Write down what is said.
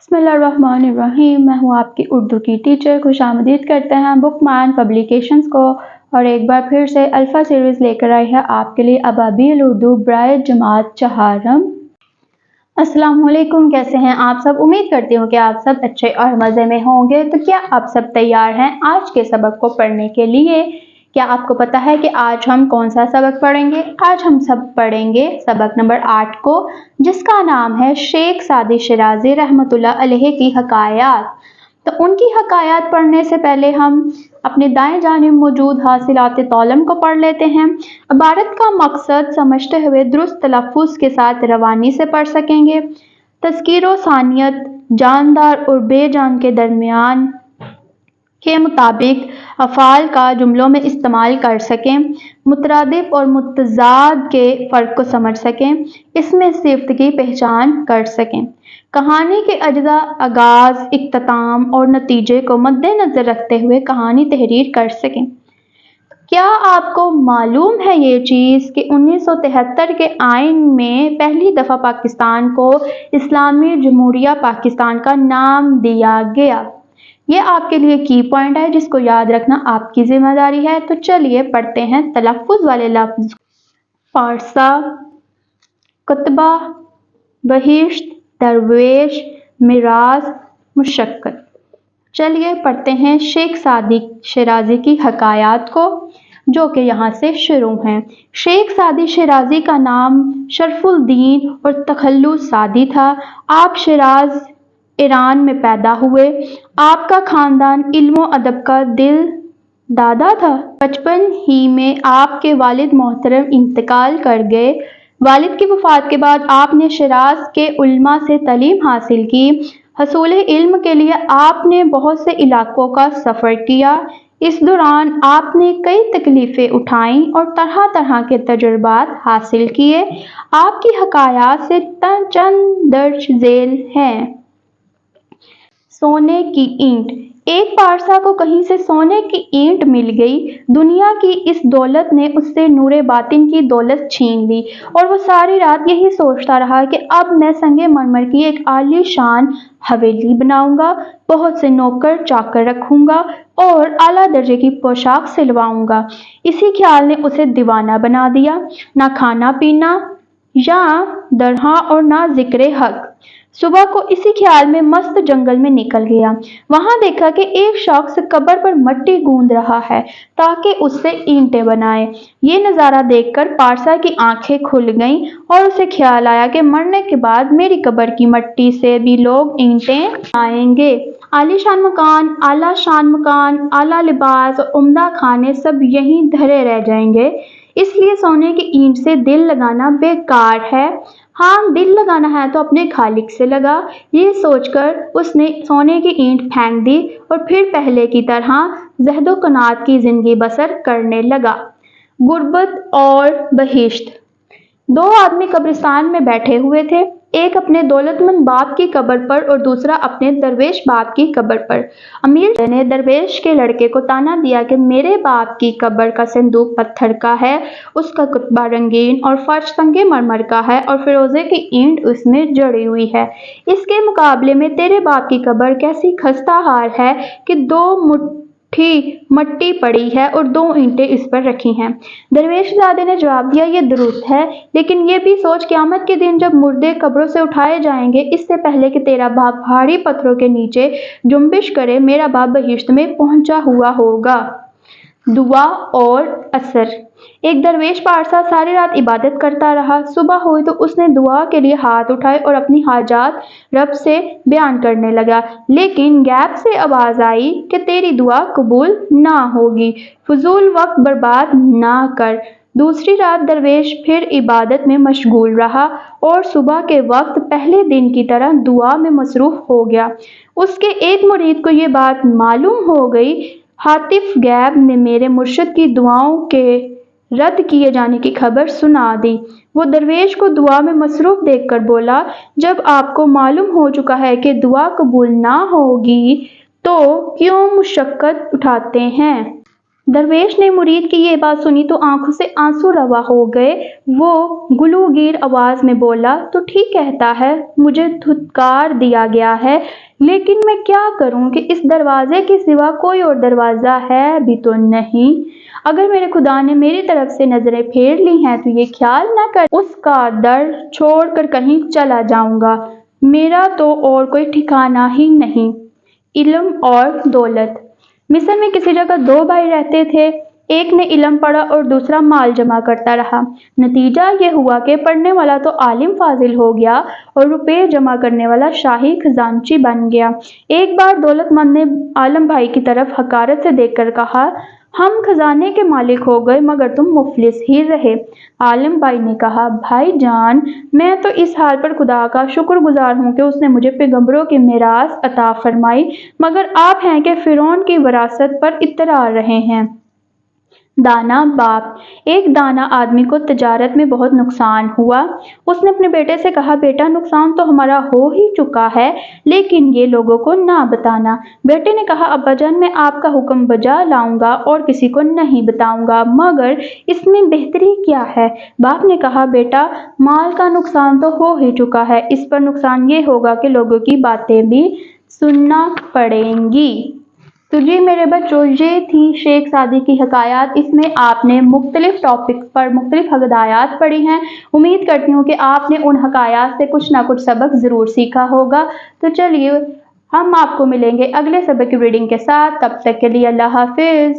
बिस्मिल्लाहिर्रहमानिर्रहीम। मैं हूँ आपकी उर्दू की टीचर। खुशामदीद करते हैं बुकमान पब्लिकेशंस को और एक बार फिर से अल्फ़ा सीरीज़ लेकर आई है आपके लिए अबाबिल उर्दू ब्राए जमात चहारम। अस्सलाम वालेकुम, कैसे हैं आप सब? उम्मीद करती हूँ कि आप सब अच्छे और मज़े में होंगे। तो क्या आप सब तैयार हैं आज के सबक को पढ़ने के लिए? क्या आपको पता है कि आज हम कौन सा सबक पढ़ेंगे? आज हम सब पढ़ेंगे सबक नंबर 8 को, जिसका नाम है शेख सादी शिराजी रहमतुल्लाह अलैह की हकायात। तो उनकी हकायात पढ़ने से पहले हम अपने दाएं जानिब मौजूद हासिलात तौलम को पढ़ लेते हैं। इबारत का मकसद समझते हुए दुरुस्त तलफ़्फ़ुज़ के साथ रवानी से पढ़ सकेंगे। तज़कीर सानियत जानदार और बेजान के दरमियान के मुताबिक अफ़ाल का जुमलों में इस्तेमाल कर सकें, मुतरादिफ और मुतज़ाद के फ़र्क को समझ सकें, इसमें सिफ़त की पहचान कर सकें, कहानी के अज्जा आगाज़, इख्तिताम और नतीजे को मद्देनज़र रखते हुए कहानी तहरीर कर सकें। क्या आपको मालूम है ये चीज़ कि 1973 के आइन में पहली दफ़ा पाकिस्तान को इस्लामी जमहूरिया पाकिस्तान का नाम दिया गया? ये आपके लिए की पॉइंट है जिसको याद रखना आपकी जिम्मेदारी है। तो चलिए पढ़ते हैं तलफ़्फ़ुज़ वाले लफ्ज़। पारसा, कुतबा, बहिश्त, दरवेश, मिराज, मुशक्क़त। चलिए पढ़ते हैं शेख सादी शिराजी की हकायात को, जो कि यहाँ से शुरू हैं। शेख सादी शिराजी का नाम शरफुद्दीन और तखल्लुस सादी था। आप शिराज ईरान में पैदा हुए। आपका ख़ानदान इल्म और अदब का दिल दादा था। बचपन ही में आपके वालिद मोहतरम इंतकाल कर गए। वालिद की वफ़ात के बाद आपने शिराज के उलमा से तालीम हासिल की। हसूल इल्म के लिए आपने बहुत से इलाकों का सफ़र किया। इस दौरान आपने कई तकलीफ़ें उठाईं और तरह तरह के तजुर्बात हासिल किए। आपकी हकायात से चंद दर्ज झेल हैं। सोने की ईंट। एक पारसा को कहीं से सोने की ईंट मिल गई। दुनिया की इस दौलत ने उससे नूरे बातिन की दौलत छीन ली और वो सारी रात यही सोचता रहा कि अब मैं संगे मरमर की एक आलीशान हवेली बनाऊंगा, बहुत से नौकर चाकर रखूंगा और आला दर्जे की पोशाक सिलवाऊंगा। इसी ख्याल ने उसे दीवाना बना दिया। ना खाना पीना या दरहा और ना जिक्र हक। सुबह को इसी ख्याल में मस्त जंगल में निकल गया। वहां देखा कि एक शख्स कब्र पर मट्टी गूंद रहा है ताकि उससे ईंटें बनाए। ये नज़ारा देखकर पारसा की आंखें खुल गईं और उसे ख्याल आया कि मरने के बाद मेरी कब्र की मट्टी से भी लोग ईंटें बनाएंगे। आलीशान मकान, आला शान मकान, आला लिबास और उम्दा खाने सब यहीं धरे रह जाएंगे। इसलिए सोने की ईंट से दिल लगाना बेकार है। हाँ, दिल लगाना है तो अपने खालिक से लगा। ये सोचकर उसने सोने की ईंट फेंक दी और फिर पहले की तरह ज़हदो कनात की जिंदगी बसर करने लगा। गुर्बत और बहिश्त। दो आदमी कब्रिस्तान में बैठे हुए थे, एक अपने दौलतमंद बाप की कब्र पर और दूसरा अपने दरवेश बाप की कब्र पर। अमीर ने दरवेश के लड़के को ताना दिया कि मेरे बाप की कब्र का संदूक पत्थर का है, उसका कुतबा रंगीन और फर्श संगे मरमर का है और फिरोजे की ईंट उसमें जड़ी हुई है। इसके मुकाबले में तेरे बाप की कब्र कैसी खस्ता हाल है कि 2 मुट्ठी मट्टी पड़ी है और 2 ईंटें इस पर रखी हैं। दरवेशजादे ने जवाब दिया, ये दुरुस्त है, लेकिन ये भी सोच क़यामत के दिन जब मुर्दे कब्रों से उठाए जाएंगे, इससे पहले कि तेरा बाप भारी पत्थरों के नीचे जुम्बिश करे, मेरा बाप बहिश्त में पहुंचा हुआ होगा। दुआ और असर। एक दरवेश पारसा सारी रात इबादत करता रहा। सुबह हुई तो उसने दुआ के लिए हाथ उठाए और अपनी हाजात रब से बयान करने लगा, लेकिन गैब से आवाज़ आई कि तेरी दुआ कबूल ना होगी, फजूल वक्त बर्बाद ना कर। दूसरी रात दरवेश फिर इबादत में मशगूल रहा और सुबह के वक्त पहले दिन की तरह दुआ में मसरूफ़ हो गया। उसके एक मुरीद को ये बात मालूम हो गई। हातिफ गैब ने मेरे मुर्शिद की दुआओं के रद्द किए जाने की खबर सुना दी। वो दरवेश को दुआ में मसरूफ़ देखकर बोला, जब आपको मालूम हो चुका है कि दुआ कबूल ना होगी तो क्यों मुशक्क़त उठाते हैं? दरवेश ने मुरीद की ये बात सुनी तो आंखों से आंसू रवा हो गए। वो गुलूगीर आवाज में बोला, तो ठीक कहता है, मुझे धुतकार दिया गया है, लेकिन मैं क्या करूं कि इस दरवाजे के सिवा कोई और दरवाजा है भी तो नहीं। अगर मेरे खुदा ने मेरी तरफ से नजरें फेर ली हैं तो ये ख्याल न कर उसका दर छोड़कर कहीं चला जाऊंगा। मेरा तो और कोई ठिकाना ही नहीं। इल्म और दौलत। मिस्र में किसी जगह दो भाई रहते थे। एक ने इल्म पढ़ा और दूसरा माल जमा करता रहा। नतीजा ये हुआ कि पढ़ने वाला तो आलिम फाजिल हो गया और रुपए जमा करने वाला शाही खजांची बन गया। एक बार दौलतमंद ने आलम भाई की तरफ हकारत से देखकर कहा, हम खजाने के मालिक हो गए मगर तुम मुफलिस ही रहे। आलिम भाई ने कहा, भाई जान, मैं तो इस हाल पर खुदा का शुक्रगुजार हूँ कि उसने मुझे पैगंबरों की मिरास अता फरमाई, मगर आप हैं कि फिरौन की विरासत पर इतरा रहे हैं। दाना बाप। एक दाना आदमी को तजारत में बहुत नुकसान हुआ। उसने अपने बेटे से कहा, बेटा, नुकसान तो हमारा हो ही चुका है, लेकिन ये लोगों को ना बताना। बेटे ने कहा, अब्बाजान, मैं आपका हुक्म बजा लाऊंगा और किसी को नहीं बताऊंगा, मगर इसमें बेहतरी क्या है? बाप ने कहा, बेटा, माल का नुकसान तो हो ही चुका है, इस पर नुकसान ये होगा कि लोगों की बातें भी सुनना पड़ेंगी। तो जी मेरे बच्चों, ये थी शेख सादी की हकायात। इसमें आपने मुख्तलिफ टॉपिक्स पर मुख्तलिफ हदायत पढ़ी हैं। उम्मीद करती हूँ कि आपने उन हकायात से कुछ ना कुछ सबक ज़रूर सीखा होगा। तो चलिए, हम आपको मिलेंगे अगले सबक की रीडिंग के साथ। तब तक के लिए अल्लाह हाफिज़।